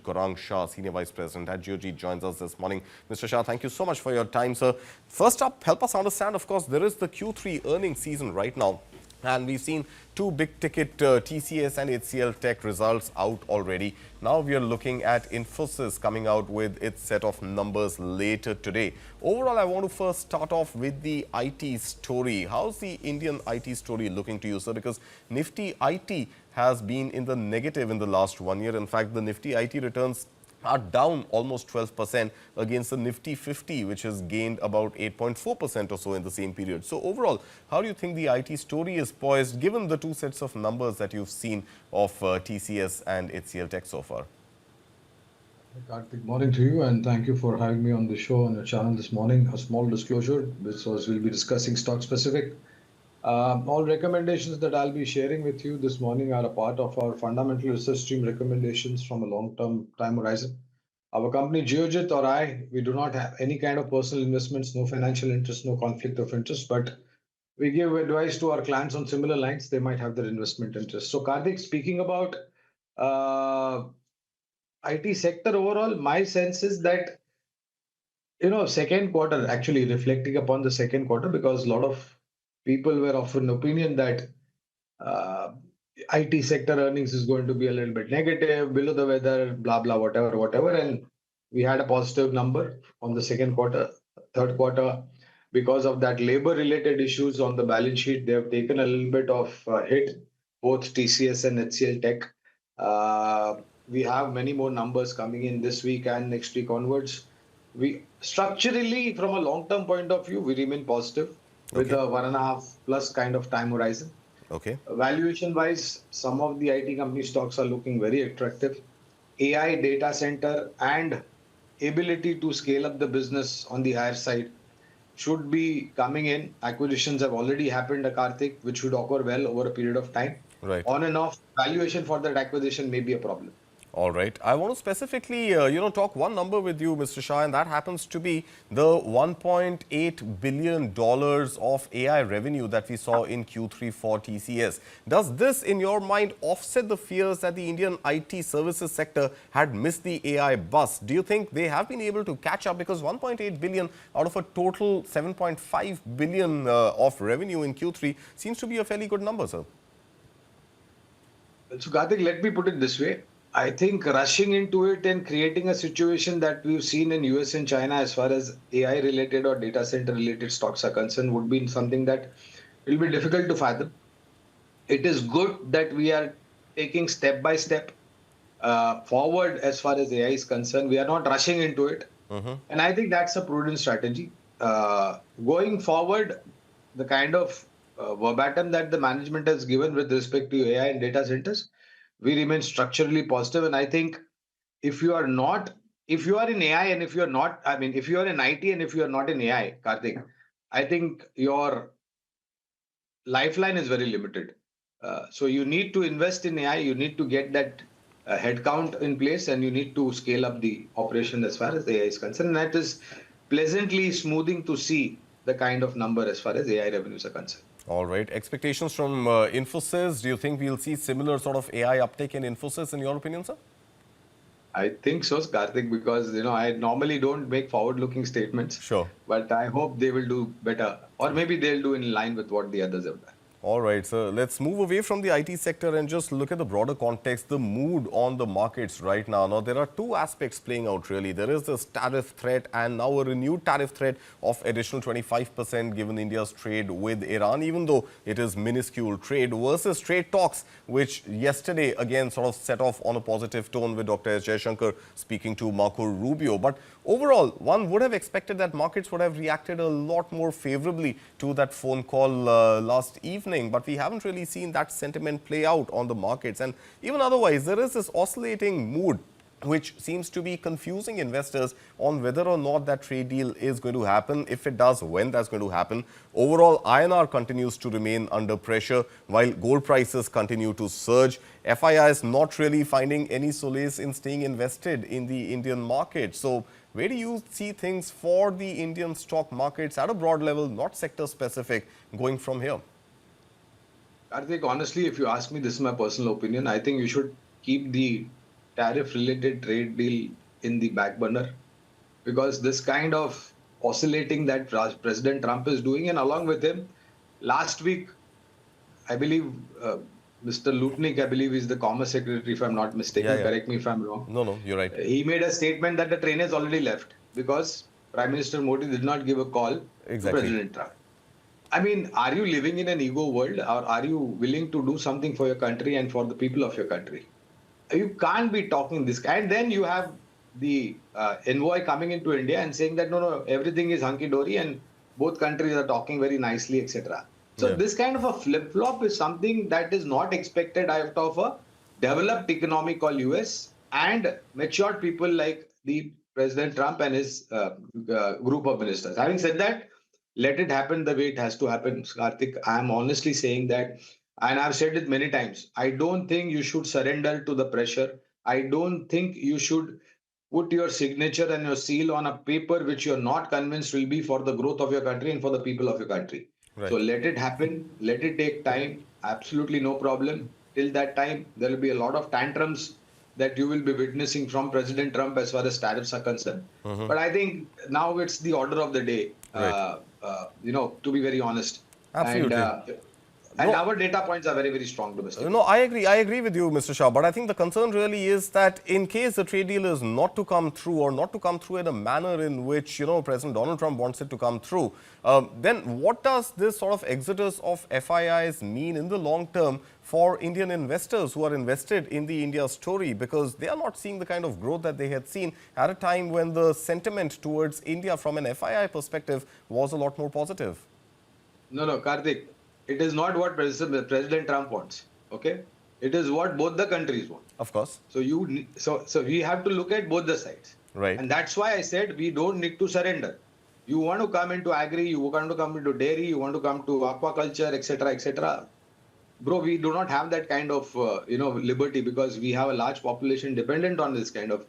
Gaurang Shah, Senior Vice President at Geojit, joins us this morning. Mr. Shah, thank you so much for your time, sir. First up, help us understand, of course, there is the Q3 earnings season right now. And we've seen two big-ticket TCS and HCL Tech results out already. Now we are looking at Infosys coming out with its set of numbers later today. Overall, I want to first start off with the IT story. How's the Indian IT story looking to you, sir? Because Nifty IT has been in the negative in the last 1 year. In fact, the Nifty IT returns are down almost 12% against the Nifty 50, which has gained about 8.4% or so in the same period. So overall, how do you think the IT story is poised, given the two sets of numbers that you've seen of TCS and HCL Tech so far? Kartik, morning to you, and thank you for having me on the show on your channel this morning. A small disclosure, because we'll be discussing stock specific. All recommendations that I'll be sharing with you this morning are a part of our fundamental research stream recommendations from a long-term time horizon. Our company Geojit or we do not have any kind of personal investments, no financial interest, no conflict of interest, but we give advice to our clients on similar lines. They might have their investment interest. So Kartik, speaking about IT sector overall, my sense is that, second quarter, actually reflecting upon the second quarter, because a lot of people were of an opinion that IT sector earnings is going to be a little bit negative, below the weather, blah, blah, whatever. And we had a positive number on the second quarter, third quarter. Because of that labor-related issues on the balance sheet, they have taken a little bit of hit, both TCS and HCL Tech. We have many more numbers coming in this week and next week onwards. We structurally, from a long-term point of view, we remain positive with a 1.5 plus kind of time horizon. Okay. Valuation-wise, some of the IT company stocks are looking very attractive. AI data center and ability to scale up the business on the higher side should be coming in. Acquisitions have already happened, Kartik, which should occur well over a period of time. Right. On and off, valuation for that acquisition may be a problem. All right. I want to specifically, talk one number with you, Mr. Shah, and that happens to be the $1.8 billion of AI revenue that we saw in Q3 for TCS. Does this, in your mind, offset the fears that the Indian IT services sector had missed the AI bus? Do you think they have been able to catch up? Because 1.8 billion out of a total 7.5 billion of revenue in Q3 seems to be a fairly good number, sir. So, Kartik, let me put it this way. I think rushing into it and creating a situation that we've seen in US and China as far as AI related or data center related stocks are concerned would be something that will be difficult to fathom. It is good that we are taking step by step forward as far as AI is concerned. We are not rushing into it. And I think that's a prudent strategy. Going forward, the kind of verbatim that the management has given with respect to AI and data centers, we remain structurally positive. And I think if you are in AI and if you're not, if you are in IT and if you are not in AI, Kartik, I think your lifeline is very limited. So you need to invest in AI, you need to get that headcount in place, and you need to scale up the operation as far as AI is concerned. And that is pleasantly smoothing to see the kind of number as far as AI revenues are concerned. All right. Expectations from Infosys. Do you think we'll see similar sort of AI uptake in Infosys, in your opinion, sir? I think so, Kartik, because I normally don't make forward-looking statements. Sure. But I hope they will do better, or maybe they'll do in line with what the others have done. All right, so let's move away from the IT sector and just look at the broader context, the mood on the markets right now. Now, there are two aspects playing out, really. There is this tariff threat and now a renewed tariff threat of additional 25% given India's trade with Iran, even though it is minuscule trade, versus trade talks, which yesterday again sort of set off on a positive tone with Dr. S. Jaishankar speaking to Marco Rubio. But overall, one would have expected that markets would have reacted a lot more favorably to that phone call last evening. But we haven't really seen that sentiment play out on the markets. And even otherwise, there is this oscillating mood which seems to be confusing investors on whether or not that trade deal is going to happen. If it does, when that's going to happen. Overall, INR continues to remain under pressure while gold prices continue to surge. FII is not really finding any solace in staying invested in the Indian market. So where do you see things for the Indian stock markets at a broad level, not sector specific, going from here? I think honestly, if you ask me, this is my personal opinion. I think you should keep the tariff-related trade deal in the back burner, because this kind of oscillating that President Trump is doing, and along with him, last week, I believe Mr. Lutnick, I believe, is the Commerce Secretary, if I'm not Yeah, mistaken. yeah. Correct me if I'm wrong. No, you're right. He made a statement that the train has already left because Prime Minister Modi did not give a call to Exactly. President Trump. I mean, are you living in an ego world, or are you willing to do something for your country and for the people of your country? You can't be talking this kind. And then you have the envoy coming into India and saying that no, everything is hunky dory and both countries are talking very nicely, etc. So Yeah. this kind of a flip flop is something that is not expected out of a developed economy called US and matured people like the President Trump and his group of ministers. Having said that, let it happen the way it has to happen, Kartik. I am honestly saying that, and I've said it many times. I don't think you should surrender to the pressure. I don't think you should put your signature and your seal on a paper which you're not convinced will be for the growth of your country and for the people of your country. So Right. let it happen. Let it take time. Absolutely no problem. Till that time, there will be a lot of tantrums that you will be witnessing from President Trump as far as tariffs are concerned. But I think now it's the order of the day, Right. to be very honest. And Absolutely. and No, our data points are very, very strong No, domestically. I agree. I agree with you, Mr. Shah. But I think the concern really is that in case the trade deal is not to come through, or not to come through in a manner in which, President Donald Trump wants it to come through, then what does this sort of exodus of FIIs mean in the long term for Indian investors who are invested in the India story? Because they are not seeing the kind of growth that they had seen at a time when the sentiment towards India from an FII perspective was a lot more positive. No, Karthik, it is not what President Trump wants. Okay, it is what both the countries want. Of course. So we have to look at both the sides, Right. and that's why I said we don't need to surrender. You want to come into agri, you want to come into dairy, you want to come to aquaculture, etc., etc. Bro, we do not have that kind of liberty, because we have a large population dependent on this kind of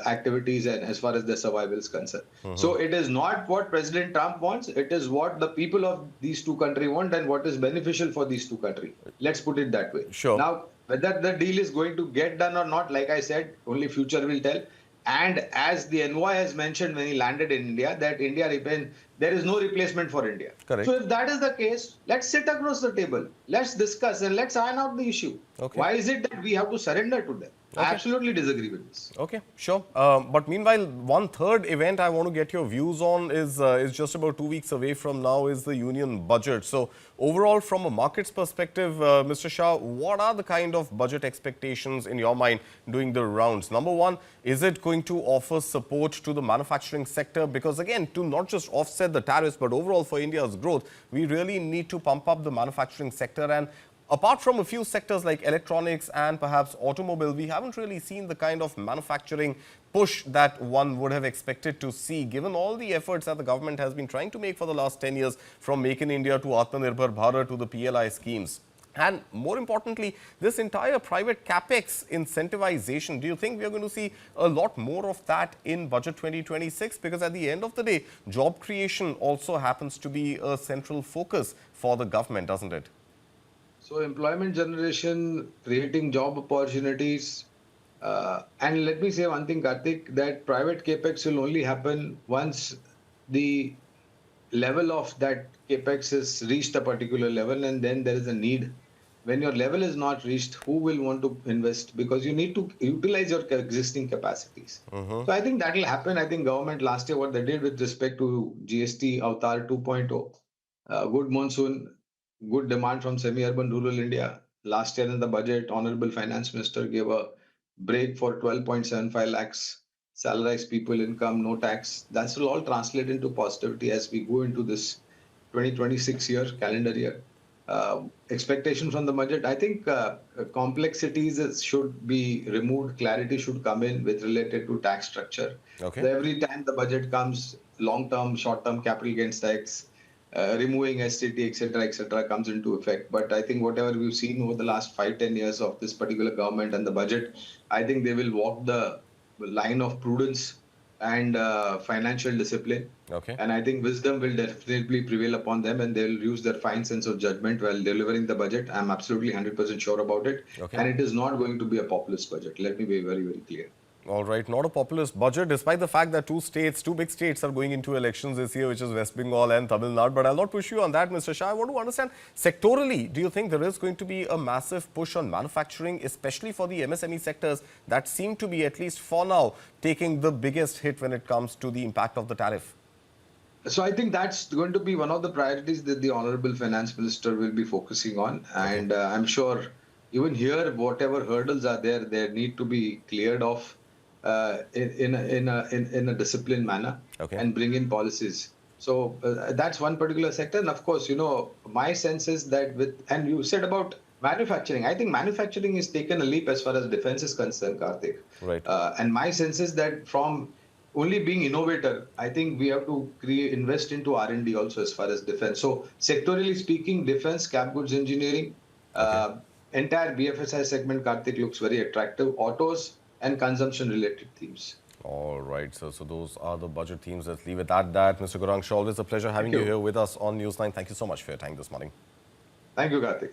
activities, and as far as their survival is concerned. So it is not what President Trump wants, it is what the people of these two countries want and what is beneficial for these two countries. Let's put it that way. Sure. Now, whether the deal is going to get done or not, like I said, only future will tell. And as the envoy has mentioned when he landed in India, that there is no replacement for India. Correct. So if that is the case, let's sit across the table. Let's discuss and let's iron out the issue. Okay. Why is it that we have to surrender to them? I Okay. absolutely disagree with this. Okay, sure. But meanwhile, one third event I want to get your views on is just about 2 weeks away from now, is the union budget. So overall, from a markets perspective, Mr. Shah, what are the kind of budget expectations in your mind doing the rounds? Number one, is it going to offer support to the manufacturing sector? Because again, to not just offset the tariffs, but overall for India's growth, we really need to pump up the manufacturing sector. And apart from a few sectors like electronics and perhaps automobile, we haven't really seen the kind of manufacturing push that one would have expected to see, given all the efforts that the government has been trying to make for the last 10 years, from Make in India to Atmanirbhar Bharat to the PLI schemes. And more importantly, this entire private capex incentivization, do you think we are going to see a lot more of that in budget 2026? Because at the end of the day, job creation also happens to be a central focus for the government, doesn't it? So employment generation, creating job opportunities, and let me say one thing, Karthik, that private capex will only happen once the level of that capex has reached a particular level, and then there is a need. When your level is not reached, who will want to invest? Because you need to utilize your existing capacities. So I think that will happen. I think government last year, what they did with respect to GST Avatar 2.0, good monsoon, good demand from semi-urban rural India. Last year in the budget, Honorable Finance Minister gave a break for 12.75 lakhs salarized people income, no tax. That will all translate into positivity as we go into this 2026 calendar year. Expectation from the budget, I think complexities should be removed, clarity should come in with related to tax structure. Okay. So every time the budget comes, long-term, short-term capital gains tax, removing STT, etc., comes into effect. But I think whatever we've seen over the last 5-10 years of this particular government and the budget, I think they will walk the line of prudence and financial discipline. Okay. And I think wisdom will definitely prevail upon them, and they'll use their fine sense of judgment while delivering the budget. I'm absolutely 100% sure about it. Okay. And it is not going to be a populist budget. Let me be very, very clear. All right, not a populist budget, despite the fact that two big states are going into elections this year, which is West Bengal and Tamil Nadu. But I'll not push you on that, Mr. Shah. I want to understand, sectorally, do you think there is going to be a massive push on manufacturing, especially for the MSME sectors that seem to be, at least for now, taking the biggest hit when it comes to the impact of the tariff? So I think that's going to be one of the priorities that the Honorable Finance Minister will be focusing on. And I'm sure even here, whatever hurdles are there, they need to be cleared off in a disciplined manner and bring in policies. So that's one particular sector. And of course, my sense is that and you said about manufacturing, I think manufacturing is taken a leap as far as defense is concerned, Kartik. Right. And my sense is that from only being innovator, I think we have to invest into R&D also as far as defense. So sectorally speaking, defense, cap goods engineering, entire BFSI segment, Kartik, looks very attractive. Autos and consumption-related themes. All right, sir. So those are the budget themes. Let's leave it at that. Mr. Gaurang, always a pleasure having you here with us on News9. Thank you so much for your time this morning. Thank you, Kartik.